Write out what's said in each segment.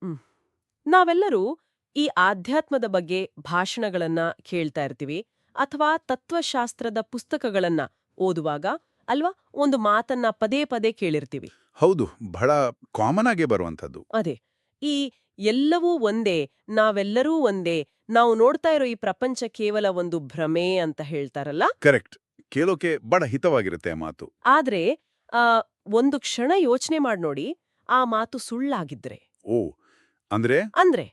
ಹ್ಮ್. ನಾವೆಲ್ಲರೂ ಈ ಆಧ್ಯಾತ್ಮದ ಬಗ್ಗೆ ಭಾಷಣಗಳನ್ನ ಕೇಳ್ತಾ ಇರ್ತೀವಿ ಅಥವಾ ತತ್ವಶಾಸ್ತ್ರದ ಪುಸ್ತಕಗಳನ್ನ ಓದುವಾಗ ಅಲ್ವಾ ಒಂದು ಮಾತನ್ನ ಪದೇ ಪದೇ ಕೇಳಿರ್ತೀವಿ. ಹೌದು, ಬಹಳ ಕಾಮನ್ ಆಗೇ ಬರುವಂಥದ್ದು. ಅದೇ ಈ ಎಲ್ಲವೂ ಒಂದೇ, ನಾವೆಲ್ಲರೂ ಒಂದೇ, ನಾವು ನೋಡ್ತಾ ಇರೋ ಈ ಪ್ರಪಂಚ ಕೇವಲ ಒಂದು ಭ್ರಮೆ ಅಂತ ಹೇಳ್ತಾರಲ್ಲ. ಕರೆಕ್ಟ್. ಕೇಳೋಕೆ ಬಹಳ ಹಿತವಾಗಿರುತ್ತೆ ಆ ಮಾತು. ಆದ್ರೆ ಆ ಒಂದು ಕ್ಷಣ ಯೋಚನೆ ಮಾಡಿ ನೋಡಿ, ಆ ಮಾತು ಸುಳ್ಳಾಗಿದ್ರೆ ಓ, ಅಂದ್ರೆ ಅಂದ್ರೆ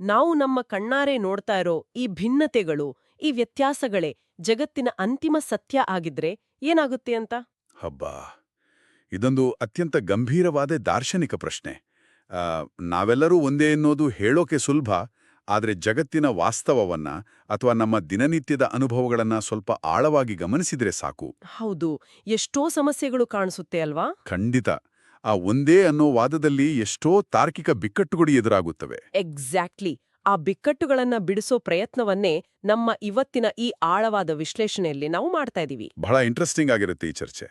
ನಾವು ನಮ್ಮ ಕಣ್ಣಾರೆ ನೋಡ್ತಾ ಇರೋ ಈ ಭಿನ್ನತೆಗಳು, ಈ ವ್ಯತ್ಯಾಸಗಳೇ ಜಗತ್ತಿನ ಅಂತಿಮ ಸತ್ಯ ಆಗಿದ್ರೆ ಏನಾಗುತ್ತೆ ಅಂತ. ಹಬ್ಬಾ, ಇದೊಂದು ಅತ್ಯಂತ ಗಂಭೀರವಾದ ದಾರ್ಶನಿಕ ಪ್ರಶ್ನೆ. ಆ, ನಾವೆಲ್ಲರೂ ಒಂದೇ ಎನ್ನೋದು ಹೇಳೋಕೆ ಸುಲಭ, ಆದರೆ ಜಗತ್ತಿನ ವಾಸ್ತವವನ್ನ ಅಥವಾ ನಮ್ಮ ದಿನನಿತ್ಯದ ಅನುಭವಗಳನ್ನ ಸ್ವಲ್ಪ ಆಳವಾಗಿ ಗಮನಿಸಿದ್ರೆ ಸಾಕು. ಹೌದು, ಎಷ್ಟೋ ಸಮಸ್ಯೆಗಳು ಕಾಣಿಸುತ್ತೆ ಅಲ್ವಾ. ಖಂಡಿತ. ಆ ಒಂದೇ ಅನ್ನೋ ವಾದದಲ್ಲಿ ಎಷ್ಟೋ ತಾರ್ಕಿಕ ಬಿಕ್ಕಟ್ಟುಗಳು ಎದುರಾಗುತ್ತವೆ. ಎಕ್ಸಾಕ್ಟ್ಲಿ. ಆ ಬಿಕ್ಕಟ್ಟುಗಳನ್ನ ಬಿಡಿಸೋ ಪ್ರಯತ್ನವನ್ನೇ ನಮ್ಮ ಇವತ್ತಿನ ಈ ಆಳವಾದ ವಿಶ್ಲೇಷಣೆಯಲ್ಲಿ ನಾವು ಮಾಡ್ತಾ ಇದೀವಿ. ಬಹಳ ಇಂಟ್ರೆಸ್ಟಿಂಗ್ ಆಗಿರುತ್ತೆ ಈ ಚರ್ಚೆ.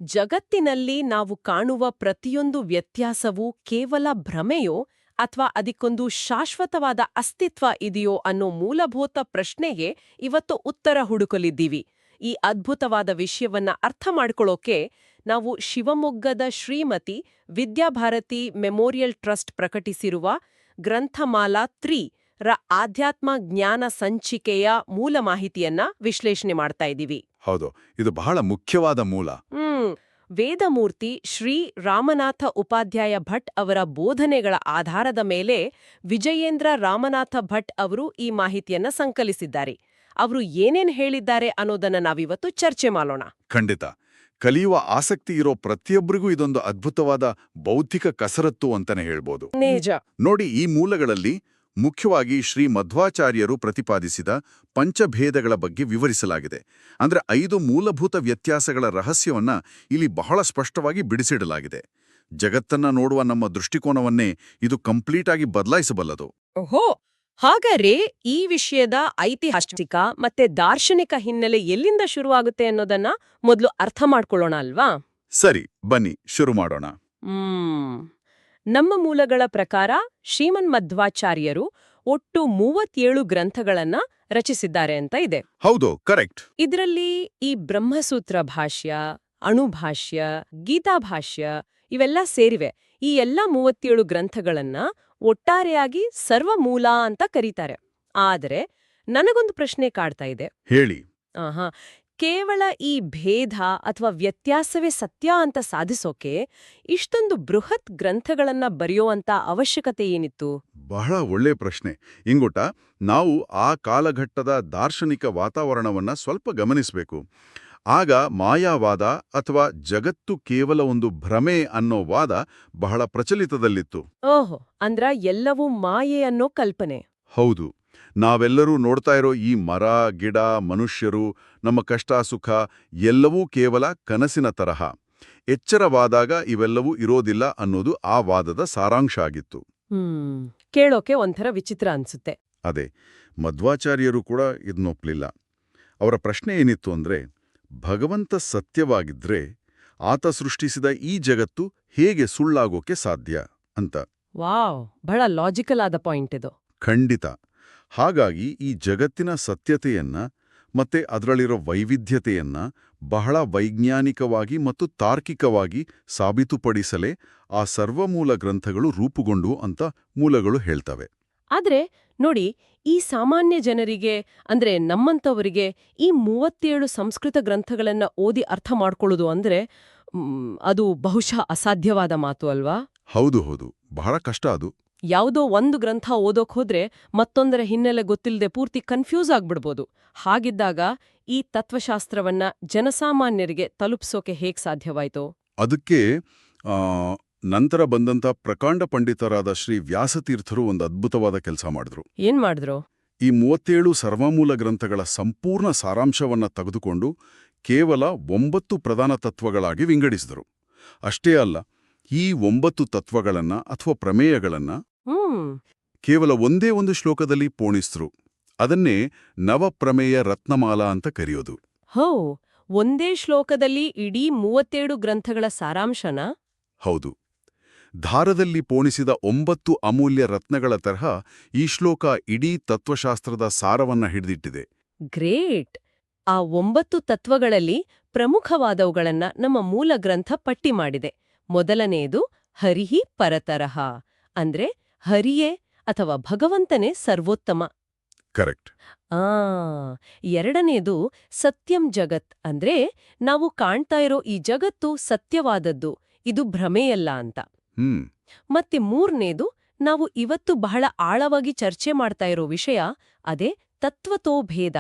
ಜಗತ್ತಿನಲ್ಲಿ ನಾವು ಕಾಣುವ ಪ್ರತಿಯೊಂದು ವ್ಯತ್ಯಾಸವೂ ಕೇವಲ ಭ್ರಮೆಯೋ ಅಥವಾ ಅದಕ್ಕೊಂದು ಶಾಶ್ವತವಾದ ಅಸ್ತಿತ್ವ ಇದೆಯೋ ಅನ್ನೋ ಮೂಲಭೂತ ಪ್ರಶ್ನೆಗೆ ಇವತ್ತು ಉತ್ತರ ಹುಡುಕಲಿದ್ದೀವಿ. ಈ ಅದ್ಭುತವಾದ ವಿಷಯವನ್ನ ಅರ್ಥ ಮಾಡ್ಕೊಳ್ಳೋಕೆ ನಾವು ಶಿವಮೊಗ್ಗದ ಶ್ರೀಮತಿ ವಿದ್ಯಾಭಾರತಿ ಮೆಮೋರಿಯಲ್ ಟ್ರಸ್ಟ್ ಪ್ರಕಟಿಸಿರುವ ಗ್ರಂಥಮಾಲಾ 3 ರ ಆಧ್ಯಾತ್ಮ ಜ್ಞಾನ ಸಂಚಿಕೆಯ ಮೂಲ ಮಾಹಿತಿಯನ್ನ ವಿಶ್ಲೇಷಣೆ ಮಾಡ್ತಾ ಇದ್ದೀವಿ. ಹೌದು, ಇದು ಬಹಳ ಮುಖ್ಯವಾದ ಮೂಲ. ವೇದಮೂರ್ತಿ ಶ್ರೀ ರಾಮನಾಥ ಉಪಾಧ್ಯಾಯ ಭಟ್ ಅವರ ಬೋಧನೆಗಳ ಆಧಾರದ ಮೇಲೆ ವಿಜಯೇಂದ್ರ ರಾಮನಾಥ ಭಟ್ ಅವರು ಈ ಮಾಹಿತಿಯನ್ನ ಸಂಕಲಿಸಿದ್ದಾರೆ. ಅವರು ಏನೇನ್ ಹೇಳಿದ್ದಾರೆ ಅನ್ನೋದನ್ನ ನಾವಿವತ್ತು ಚರ್ಚೆ ಮಾಡೋಣ. ಖಂಡಿತ. ಕಲಿಯುವ ಆಸಕ್ತಿ ಇರೋ ಪ್ರತಿಯೊಬ್ಬರಿಗೂ ಇದೊಂದು ಅದ್ಭುತವಾದ ಬೌದ್ಧಿಕ ಕಸರತ್ತು ಅಂತಾನೆ ಹೇಳ್ಬೋದು. ನಿಜ. ನೋಡಿ, ಈ ಮೂಲಗಳಲ್ಲಿ ಮುಖ್ಯವಾಗಿ ಶ್ರೀ ಮಧ್ವಾಚಾರ್ಯರು ಪ್ರತಿಪಾದಿಸಿದ ಪಂಚಭೇದಗಳ ಬಗ್ಗೆ ವಿವರಿಸಲಾಗಿದೆ. ಅಂದ್ರೆ 5 ಮೂಲಭೂತ ವ್ಯತ್ಯಾಸಗಳ ರಹಸ್ಯವನ್ನ ಇಲ್ಲಿ ಬಹಳ ಸ್ಪಷ್ಟವಾಗಿ ಬಿಡಿಸಿಡಲಾಗಿದೆ. ಜಗತ್ತನ್ನ ನೋಡುವ ನಮ್ಮ ದೃಷ್ಟಿಕೋನವನ್ನೇ ಇದು ಕಂಪ್ಲೀಟ್ ಆಗಿ ಬದಲಾಯಿಸಬಲ್ಲದು. ಓಹೋ, ಹಾಗಾದ್ರೆ ಈ ವಿಷಯದ ಐತಿಹಾಸಿಕ ಮತ್ತೆ ದಾರ್ಶನಿಕ ಹಿನ್ನೆಲೆ ಎಲ್ಲಿಂದ ಶುರುವಾಗುತ್ತೆ ಅನ್ನೋದನ್ನ ಮೊದಲು ಅರ್ಥ ಮಾಡ್ಕೊಳ್ಳೋಣ ಅಲ್ವಾ. ಸರಿ, ಬನ್ನಿ ಶುರು ಮಾಡೋಣ. ನಮ್ಮ ಮೂಲಗಳ ಪ್ರಕಾರ ಶ್ರೀಮನ್ಮಧ್ವಾಚಾರ್ಯರು ಒಟ್ಟು 37 ಗ್ರಂಥಗಳನ್ನ ರಚಿಸಿದ್ದಾರೆ ಅಂತ ಇದೆ. ಹೌದು, ಕರೆಕ್ಟ್. ಇದರಲ್ಲಿ ಈ ಬ್ರಹ್ಮಸೂತ್ರ ಭಾಷ್ಯ, ಅಣುಭಾಷ್ಯ, ಗೀತಾಭಾಷ್ಯ ಇವೆಲ್ಲ ಸೇರಿವೆ. ಈ ಎಲ್ಲ 37 ಗ್ರಂಥಗಳನ್ನ ಒಟ್ಟಾರೆಯಾಗಿ ಸರ್ವಮೂಲ ಅಂತ ಕರೀತಾರೆ. ಆದರೆ ನನಗೊಂದು ಪ್ರಶ್ನೆ ಕಾಡ್ತಾ ಇದೆ. ಹೇಳಿ. ಕೇವಲ ಈ ಭೇದ ಅಥವಾ ವ್ಯತ್ಯಾಸವೇ ಸತ್ಯ ಅಂತ ಸಾಧಿಸೋಕೆ ಇಷ್ಟೊಂದು ಬೃಹತ್ ಗ್ರಂಥಗಳನ್ನ ಬರೆಯುವಂತ ಅವಶ್ಯಕತೆ ಏನಿತ್ತು? ಬಹಳ ಒಳ್ಳೆ ಪ್ರಶ್ನೆ. ಇಂಗುಟ, ನಾವು ಆ ಕಾಲಘಟ್ಟದ ದಾರ್ಶನಿಕ ವಾತಾವರಣವನ್ನ ಸ್ವಲ್ಪ ಗಮನಿಸಬೇಕು. ಆಗ ಮಾಯಾವಾದ ಅಥವಾ ಜಗತ್ತು ಕೇವಲ ಒಂದು ಭ್ರಮೆ ಅನ್ನೋ ವಾದ ಬಹಳ ಪ್ರಚಲಿತದಲ್ಲಿತ್ತು. ಓಹೋ, ಅಂದ್ರ ಎಲ್ಲವೂ ಮಾಯೆ ಅನ್ನೋ ಕಲ್ಪನೆ. ಹೌದು. ನಾವೆಲ್ಲರೂ ನೋಡ್ತಾ ಇರೋ ಈ ಮರ, ಗಿಡ, ಮನುಷ್ಯರು, ನಮ್ಮ ಕಷ್ಟ ಸುಖ ಎಲ್ಲವೂ ಕೇವಲ ಕನಸಿನ ತರಹ. ಎಚ್ಚರವಾದಾಗ ಇವೆಲ್ಲವೂ ಇರೋದಿಲ್ಲ ಅನ್ನೋದು ಆ ವಾದದ ಸಾರಾಂಶ ಆಗಿತ್ತು. ಕೇಳೋಕೆ ಒಂಥರ ವಿಚಿತ್ರ ಅನ್ಸುತ್ತೆ. ಅದೇ, ಮಧ್ವಾಚಾರ್ಯರು ಕೂಡ ಇದನ್ನೊಪ್ಲಿಲ್ಲ. ಅವರ ಪ್ರಶ್ನೆ ಏನಿತ್ತು ಅಂದ್ರೆ, ಭಗವಂತ ಸತ್ಯವಾಗಿದ್ರೆ ಆತ ಸೃಷ್ಟಿಸಿದ ಈ ಜಗತ್ತು ಹೇಗೆ ಸುಳ್ಳಾಗೋಕೆ ಸಾಧ್ಯ ಅಂತ. ವಾವ್, ಬಹಳ ಲಾಜಿಕಲ್ ಆದ ಪಾಯಿಂಟ್ ಇದು. ಖಂಡಿತ. ಹಾಗಾಗಿ ಈ ಜಗತ್ತಿನ ಸತ್ಯತೆಯನ್ನ ಮತ್ತೆ ಅದರಲ್ಲಿರೋ ವೈವಿಧ್ಯತೆಯನ್ನ ಬಹಳ ವೈಜ್ಞಾನಿಕವಾಗಿ ಮತ್ತು ತಾರ್ಕಿಕವಾಗಿ ಸಾಬೀತುಪಡಿಸಲೇ ಆ ಸರ್ವಮೂಲ ಗ್ರಂಥಗಳು ರೂಪುಗೊಂಡು ಅಂತ ಮೂಲಗಳು ಹೇಳ್ತವೆ. ಆದ್ರೆ ನೋಡಿ, ಈ ಸಾಮಾನ್ಯ ಜನರಿಗೆ ಅಂದ್ರೆ ನಮ್ಮಂತವರಿಗೆ ಈ 37 ಸಂಸ್ಕೃತ ಗ್ರಂಥಗಳನ್ನ ಓದಿ ಅರ್ಥ ಮಾಡ್ಕೊಳ್ಳೋದು ಅಂದ್ರೆ ಅದು ಬಹುಶಃ ಅಸಾಧ್ಯವಾದ ಮಾತು ಅಲ್ವಾ? ಹೌದು ಹೌದು, ಬಹಳ ಕಷ್ಟ ಅದು. ಯಾವುದೋ ಒಂದು ಗ್ರಂಥ ಓದೋಕ್ ಹೋದ್ರೆ ಮತ್ತೊಂದರ ಹಿನ್ನೆಲೆ ಗೊತ್ತಿಲ್ಲದೆ ಪೂರ್ತಿ ಕನ್ಫ್ಯೂಸ್ ಆಗ್ಬಿಡ್ಬೋದು. ಹಾಗಿದ್ದಾಗ ಈ ತತ್ವಶಾಸ್ತ್ರವನ್ನ ಜನಸಾಮಾನ್ಯರಿಗೆ ತಲುಪಿಸೋಕೆ ಹೇಗ್ ಸಾಧ್ಯವಾಯ್ತು? ಅದಕ್ಕೆ ನಂತರ ಬಂದಂಥ ಪ್ರಕಾಂಡ ಪಂಡಿತರಾದ ಶ್ರೀ ವ್ಯಾಸತೀರ್ಥರು ಒಂದು ಅದ್ಭುತವಾದ ಕೆಲಸ ಮಾಡಿದ್ರು. ಏನ್ ಮಾಡಿದ್ರು? ಈ 37 ಸರ್ವಮೂಲ ಗ್ರಂಥಗಳ ಸಂಪೂರ್ಣ ಸಾರಾಂಶವನ್ನ ತೆಗೆದುಕೊಂಡು ಕೇವಲ 9 ಪ್ರಧಾನ ತತ್ವಗಳಾಗಿ ವಿಂಗಡಿಸಿದರು. ಅಷ್ಟೇ ಅಲ್ಲ, ಈ 9 ತತ್ವಗಳನ್ನ ಅಥವಾ ಪ್ರಮೇಯಗಳನ್ನ ಕೇವಲ ಒಂದೇ ಒಂದು ಶ್ಲೋಕದಲ್ಲಿ ಪೋಣಿಸಿದ್ರು. ಅದನ್ನೇ ನವಪ್ರಮೇಯ ರತ್ನಮಾಲಾ ಅಂತ ಕರೆಯೋದು. ಹೋ, ಒಂದೇ ಶ್ಲೋಕದಲ್ಲಿ ಇಡೀ 37 ಗ್ರಂಥಗಳ ಸಾರಾಂಶನ? ಹೌದು. ದಾರದಲ್ಲಿ ಪೋಣಿಸಿದ 9 ಅಮೂಲ್ಯ ರತ್ನಗಳ ತರಹ ಈ ಶ್ಲೋಕ ಇಡೀ ತತ್ವಶಾಸ್ತ್ರದ ಸಾರವನ್ನ ಹಿಡಿದಿಟ್ಟಿದೆ. ಗ್ರೇಟ್! ಆ 9 ತತ್ವಗಳಲ್ಲಿ ಪ್ರಮುಖವಾದವುಗಳನ್ನ ನಮ್ಮ ಮೂಲ ಗ್ರಂಥ ಪಟ್ಟಿ ಮಾಡಿದೆ. ಮೊದಲನೆಯದು ಹರಿಹಿ ಪರತರಹ, ಅಂದ್ರೆ ಹರಿಯೇ ಅಥವಾ ಭಗವಂತನೇ ಸರ್ವೋತ್ತಮ. ಕರೆಕ್ಟ್. ಆ ಎರಡನೇದು ಸತ್ಯಂ ಜಗತ್, ಅಂದ್ರೆ ನಾವು ಕಾಣ್ತಾ ಇರೋ ಈ ಜಗತ್ತು ಸತ್ಯವಾದದ್ದು, ಇದು ಭ್ರಮೆಯಲ್ಲ ಅಂತ. ಮತ್ತೆ ಮೂರನೇದು ನಾವು ಇವತ್ತು ಬಹಳ ಆಳವಾಗಿ ಚರ್ಚೆ ಮಾಡ್ತಾ ಇರೋ ವಿಷಯ, ಅದೇ ತತ್ವತೋ ಭೇದ,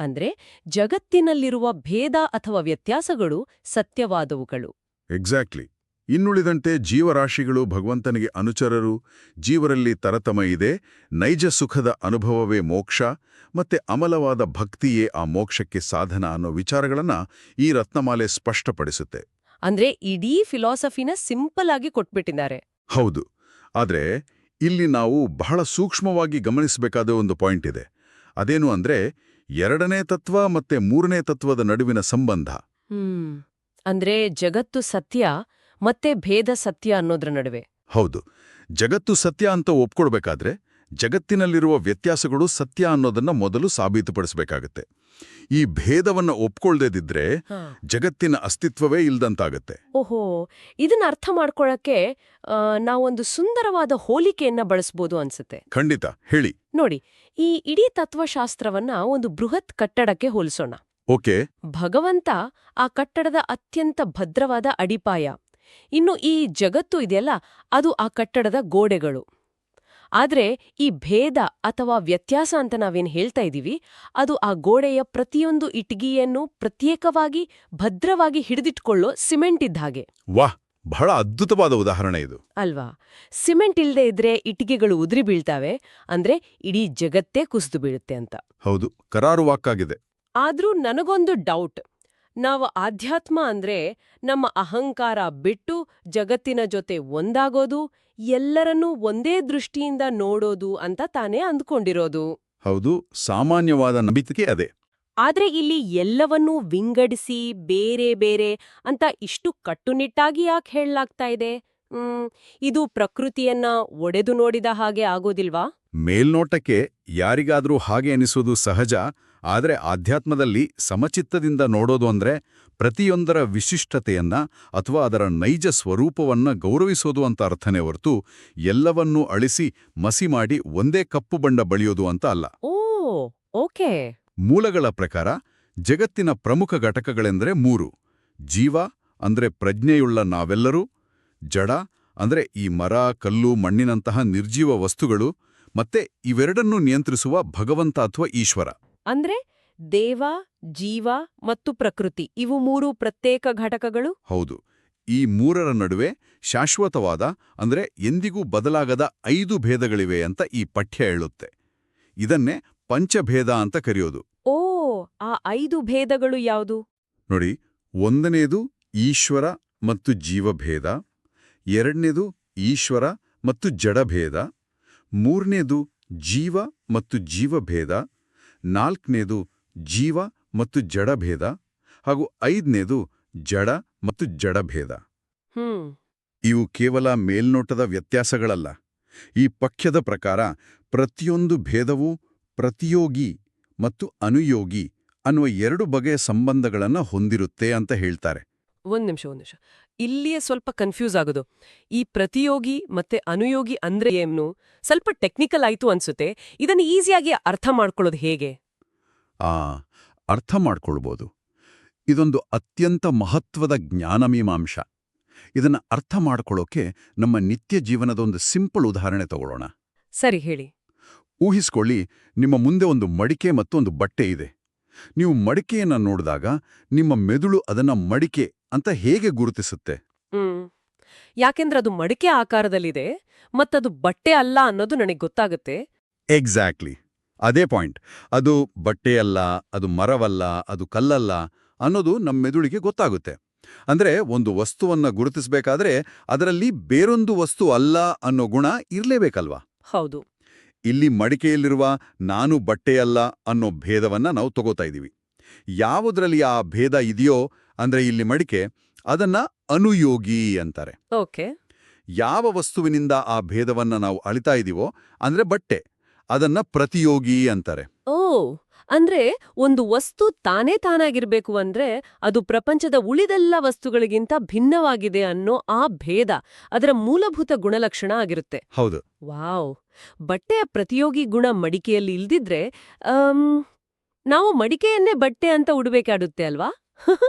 ಅಂದ್ರೆ ಜಗತ್ತಿನಲ್ಲಿರುವ ಭೇದ ಅಥವಾ ವ್ಯತ್ಯಾಸಗಳು ಸತ್ಯವಾದವುಗಳು. ಎಕ್ಸಾಕ್ಟ್ಲಿ. ಇನ್ನುಳಿದಂತೆ ಜೀವರಾಶಿಗಳು ಭಗವಂತನಿಗೆ ಅನುಚರರು, ಜೀವರಲ್ಲಿ ತರತಮ ಇದೆ, ನೈಜ ಸುಖದ ಅನುಭವವೇ ಮೋಕ್ಷ, ಮತ್ತೆ ಅಮಲವಾದ ಭಕ್ತಿಯೇ ಆ ಮೋಕ್ಷಕ್ಕೆ ಸಾಧನ ಅನ್ನೋ ವಿಚಾರಗಳನ್ನ ಈ ರತ್ನಮಾಲೆ ಸ್ಪಷ್ಟಪಡಿಸುತ್ತೆ. ಅಂದ್ರೆ ಇಡೀ ಫಿಲಾಸಫಿನ ಸಿಂಪಲ್ ಆಗಿ ಕೊಟ್ಬಿಟ್ಟಿದ್ದಾರೆ. ಹೌದು. ಆದ್ರೆ ಇಲ್ಲಿ ನಾವು ಬಹಳ ಸೂಕ್ಷ್ಮವಾಗಿ ಗಮನಿಸಬೇಕಾದ ಒಂದು ಪಾಯಿಂಟ್ ಇದೆ. ಅದೇನು ಅಂದ್ರೆ, ಎರಡನೇ ತತ್ವ ಮತ್ತೆ ಮೂರನೇ ತತ್ವದ ನಡುವಿನ ಸಂಬಂಧ. ಅಂದ್ರೆ ಜಗತ್ತು ಸತ್ಯ ಮತ್ತೆ ಭೇದ ಸತ್ಯ ಅನ್ನೋದ್ರ ನಡುವೆ. ಹೌದು. ಜಗತ್ತು ಸತ್ಯ ಅಂತ ಒಪ್ಕೊಳ್ಬೇಕಾದ್ರೆ ಜಗತ್ತಿನಲ್ಲಿರುವ ವ್ಯತ್ಯಾಸಗಳು ಸತ್ಯ ಅನ್ನೋದನ್ನ ಮೊದಲು ಸಾಬೀತುಪಡಿಸಬೇಕಾಗತ್ತೆ. ಈ ಭೇದವನ್ನ ಒಪ್ಕೊಳ್ದೇದಿದ್ರೆ ಜಗತ್ತಿನ ಅಸ್ತಿತ್ವವೇ ಇಲ್ದಂತಾಗತ್ತೆ. ಓಹೋ, ಇದನ್ನ ಅರ್ಥ ಮಾಡ್ಕೊಳಕ್ಕೆ ನಾವೊಂದು ಸುಂದರವಾದ ಹೋಲಿಕೆಯನ್ನ ಬಳಸ್ಬೋದು ಅನ್ಸುತ್ತೆ. ಖಂಡಿತ, ಹೇಳಿ. ನೋಡಿ, ಈ ಇಡೀ ತತ್ವಶಾಸ್ತ್ರವನ್ನ ಒಂದು ಬೃಹತ್ ಕಟ್ಟಡಕ್ಕೆ ಹೋಲಿಸೋಣ. ಓಕೆ. ಭಗವಂತ ಆ ಕಟ್ಟಡದ ಅತ್ಯಂತ ಭದ್ರವಾದ ಅಡಿಪಾಯ. ಇನ್ನು ಈ ಜಗತ್ತು ಇದೆಯಲ್ಲ, ಅದು ಆ ಕಟ್ಟಡದ ಗೋಡೆಗಳು. ಆದ್ರೆ ಈ ಭೇದ ಅಥವಾ ವ್ಯತ್ಯಾಸ ಅಂತ ನಾವೇನ್ ಹೇಳ್ತಾ ಇದೀವಿ, ಅದು ಆ ಗೋಡೆಯ ಪ್ರತಿಯೊಂದು ಇಟ್ಟಿಗೆಯನ್ನು ಪ್ರತ್ಯೇಕವಾಗಿ ಭದ್ರವಾಗಿ ಹಿಡಿದಿಟ್ಕೊಳ್ಳೋ ಸಿಮೆಂಟ್ ಇದ್ದ ಹಾಗೆ. ವಾಹ್, ಬಹಳ ಅದ್ಭುತವಾದ ಉದಾಹರಣೆ ಇದು ಅಲ್ವಾ? ಸಿಮೆಂಟ್ ಇಲ್ದೇ ಇದ್ರೆ ಇಟ್ಟಿಗೆಗಳು ಉದುರಿ ಬೀಳ್ತಾವೆ, ಅಂದ್ರೆ ಇಡೀ ಜಗತ್ತೇ ಕುಸಿದು ಬೀಳುತ್ತೆ ಅಂತ. ಹೌದು, ಕರಾರುವಾಕ್ಕಾಗಿದೆ. ಆದ್ರೂ ನನಗೊಂದು ಡೌಟ್. ನಾವು ಆಧ್ಯಾತ್ಮ ಅಂದ್ರೆ ನಮ್ಮ ಅಹಂಕಾರ ಬಿಟ್ಟು ಜಗತ್ತಿನ ಜೊತೆ ಒಂದಾಗೋದು, ಎಲ್ಲರನ್ನೂ ಒಂದೇ ದೃಷ್ಟಿಯಿಂದ ನೋಡೋದು ಅಂತ ತಾನೇ ಅಂದ್ಕೊಂಡಿರೋದು. ಹೌದು, ಸಾಮಾನ್ಯವಾದ ನಂಬಿಕೆ ಅದೇ. ಆದ್ರೆ ಇಲ್ಲಿ ಎಲ್ಲವನ್ನೂ ವಿಂಗಡಿಸಿ ಬೇರೆ ಬೇರೆ ಅಂತ ಇಷ್ಟು ಕಟ್ಟುನಿಟ್ಟಾಗಿ ಯಾಕೆ ಹೇಳಲಾಗ್ತಾ ಇದೆ? ಇದು ಪ್ರಕೃತಿಯನ್ನ ಒಡೆದು ನೋಡಿದ ಹಾಗೆ ಆಗೋದಿಲ್ವಾ? ಮೇಲ್ನೋಟಕ್ಕೆ ಯಾರಿಗಾದ್ರೂ ಹಾಗೆ ಅನಿಸೋದು ಸಹಜ. ಆದರೆ ಆಧ್ಯಾತ್ಮದಲ್ಲಿ ಸಮಚಿತ್ತದಿಂದ ನೋಡೋದು ಅಂದ್ರೆ ಪ್ರತಿಯೊಂದರ ವಿಶಿಷ್ಟತೆಯನ್ನ ಅಥವಾ ಅದರ ನೈಜ ಸ್ವರೂಪವನ್ನ ಗೌರವಿಸೋದು ಅಂತ ಅರ್ಥನೇ ಹೊರತು ಎಲ್ಲವನ್ನೂ ಅಳಿಸಿ ಮಸಿ ಮಾಡಿ ಒಂದೇ ಕಪ್ಪು ಬಣ್ಣ ಬಳಿಯೋದು ಅಂತ ಅಲ್ಲ. ಓ, ಓಕೆ. ಮೂಲಗಳ ಪ್ರಕಾರ ಜಗತ್ತಿನ ಪ್ರಮುಖ ಘಟಕಗಳೆಂದರೆ 3: ಜೀವ ಅಂದ್ರೆ ಪ್ರಜ್ಞೆಯುಳ್ಳ ನಾವೆಲ್ಲರೂ, ಜಡ ಅಂದ್ರೆ ಈ ಮರ, ಕಲ್ಲು, ಮಣ್ಣಿನಂತಹ ನಿರ್ಜೀವ ವಸ್ತುಗಳು, ಮತ್ತೆ ಇವೆರಡನ್ನೂ ನಿಯಂತ್ರಿಸುವ ಭಗವಂತ ಅಥವಾ ಈಶ್ವರ. ಅಂದ್ರೆ ದೇವ, ಜೀವ ಮತ್ತು ಪ್ರಕೃತಿ, ಇವು 3 ಪ್ರತ್ಯೇಕ ಘಟಕಗಳು. ಹೌದು. ಈ 3ರ ನಡುವೆ ಶಾಶ್ವತವಾದ ಅಂದ್ರೆ ಎಂದಿಗೂ ಬದಲಾಗದ 5 ಭೇದಗಳಿವೆ ಅಂತ ಈ ಪಠ್ಯ ಹೇಳುತ್ತೆ. ಇದನ್ನೇ ಪಂಚಭೇದ ಅಂತ ಕರೆಯೋದು. ಓ, ಆ 5 ಭೇದಗಳು ಯಾವುದು? ನೋಡಿ, 1ನೇದು ಈಶ್ವರ ಮತ್ತು ಜೀವಭೇದ, 2ನೇದು ಈಶ್ವರ ಮತ್ತು ಜಡಭೇದ, 3ನೇದು ಜೀವ ಮತ್ತು ಜೀವಭೇದ, 4ನೇದು ಜೀವ ಮತ್ತು ಜಡಭೇದ, ಹಾಗೂ 5ನೇದು ಜಡ ಮತ್ತು ಜಡಭೇದ. ಇವು ಕೇವಲ ಮೇಲ್ನೋಟದ ವ್ಯತ್ಯಾಸಗಳಲ್ಲ. ಈ ಪಠ್ಯದ ಪ್ರಕಾರ ಪ್ರತಿಯೊಂದು ಭೇದವೂ ಪ್ರತಿಯೋಗಿ ಮತ್ತು ಅನುಯೋಗಿ ಅನ್ನುವ 2 ಬಗೆಯ ಸಂಬಂಧಗಳನ್ನು ಹೊಂದಿರುತ್ತೆ ಅಂತ ಹೇಳ್ತಾರೆ. ಒಂದ್ ನಿಮಿಷ. ಇಲ್ಲಿಯೇ ಸ್ವಲ್ಪ ಕನ್ಫ್ಯೂಸ್ ಆಗೋದು. ಈ ಪ್ರತಿಯೋಗಿ ಮತ್ತೆ ಅನುಯೋಗಿ ಅಂದ್ರೆ ಏನು? ಸ್ವಲ್ಪ ಟೆಕ್ನಿಕಲ್ ಆಯ್ತು ಅನ್ಸುತ್ತೆ. ಇದನ್ನು ಈಸಿಯಾಗಿ ಅರ್ಥ ಮಾಡ್ಕೊಳ್ಳೋದು ಹೇಗೆ? ಅರ್ಥ ಮಾಡ್ಕೊಳ್ಬೋದು. ಇದೊಂದು ಅತ್ಯಂತ ಮಹತ್ವದ ಜ್ಞಾನಮೀಮಾಂಶ. ಇದನ್ನ ಅರ್ಥ ಮಾಡ್ಕೊಳ್ಳೋಕೆ ನಮ್ಮ ನಿತ್ಯ ಜೀವನದ ಒಂದು ಸಿಂಪಲ್ ಉದಾಹರಣೆ ತಗೊಳ್ಳೋಣ. ಸರಿ, ಹೇಳಿ. ಊಹಿಸ್ಕೊಳ್ಳಿ, ನಿಮ್ಮ ಮುಂದೆ ಒಂದು ಮಡಿಕೆ ಮತ್ತು ಒಂದು ಬಟ್ಟೆ ಇದೆ. ನೀವು ಮಡಿಕೆಯನ್ನ ನೋಡಿದಾಗ ನಿಮ್ಮ ಮೆದುಳು ಅದನ್ನ ಮಡಿಕೆ ಅಂತ ಹೇಗೆ ಗುರುತಿಸುತ್ತೆ? ಯಾಕೆಂದ್ರೆ ಅದು ಮಡಿಕೆ ಆಕಾರದಲ್ಲಿದೆ ಮತ್ತದು ಬಟ್ಟೆ ಅಲ್ಲ ಅನ್ನೋದು ನನಗೆ ಗೊತ್ತಾಗುತ್ತೆ. ಎಕ್ಸಾಕ್ಟ್ಲಿ, ಅದೇ ಪಾಯಿಂಟ್. ಅದು ಬಟ್ಟೆಯಲ್ಲ, ಅದು ಮರವಲ್ಲ, ಅದು ಕಲ್ಲಲ್ಲ ಅನ್ನೋದು ನಮ್ಮ ಮೆದುಳಿಗೆ ಗೊತ್ತಾಗುತ್ತೆ. ಅಂದ್ರೆ ಒಂದು ವಸ್ತುವನ್ನ ಗುರುತಿಸಬೇಕಾದ್ರೆ ಅದರಲ್ಲಿ ಬೇರೊಂದು ವಸ್ತು ಅಲ್ಲ ಅನ್ನೋ ಗುಣ ಇರ್ಲೇಬೇಕಲ್ವಾ? ಹೌದು. ಇಲ್ಲಿ ಮಡಿಕೆಯಲ್ಲಿರುವ ನಾನು ಬಟ್ಟೆಯಲ್ಲ ಅನ್ನೋ ಭೇದವನ್ನ ನಾವು ತಗೋತಾ ಇದೀವಿ. ಯಾವುದ್ರಲ್ಲಿ ಆ ಭೇದ ಇದೆಯೋ ಅಂದ್ರೆ ಇಲ್ಲಿ ಮಡಿಕೆ, ಅದನ್ನ ಅನುಯೋಗಿ ಅಂತಾರೆ. ಓಕೆ. ಯಾವ ವಸ್ತುವಿನಿಂದ ಆ ಭೇದವನ್ನ ನಾವು ಅಳಿತಾ ಇದೀವೋ ಅಂದ್ರೆ ಬಟ್ಟೆ ಅದನ್ನ ಪ್ರತಿಯೋಗಿ ಅಂತಾರೆ. ಓ ಅಂದ್ರೆ ಒಂದು ವಸ್ತು ತಾನೇ ತಾನಾಗಿರ್ಬೇಕು ಅಂದ್ರೆ ಅದು ಪ್ರಪಂಚದ ಉಳಿದೆಲ್ಲ ವಸ್ತುಗಳಿಗಿಂತ ಭಿನ್ನವಾಗಿದೆ ಅನ್ನೋ ಆ ಭೇದ ಅದರ ಮೂಲಭೂತ ಗುಣಲಕ್ಷಣ ಆಗಿರುತ್ತೆ. ಹೌದು. ವಾವ್! ಬಟ್ಟೆಯ ಪ್ರತಿಯೋಗಿ ಗುಣ ಮಡಿಕೆಯಲ್ಲಿ ಇಲ್ದಿದ್ರೆ ಆಮ್, ನಾವು ಮಡಿಕೆಯನ್ನೇ ಬಟ್ಟೆ ಅಂತ ಉಡಬೇಕಾಡುತ್ತೆ ಅಲ್ವಾ?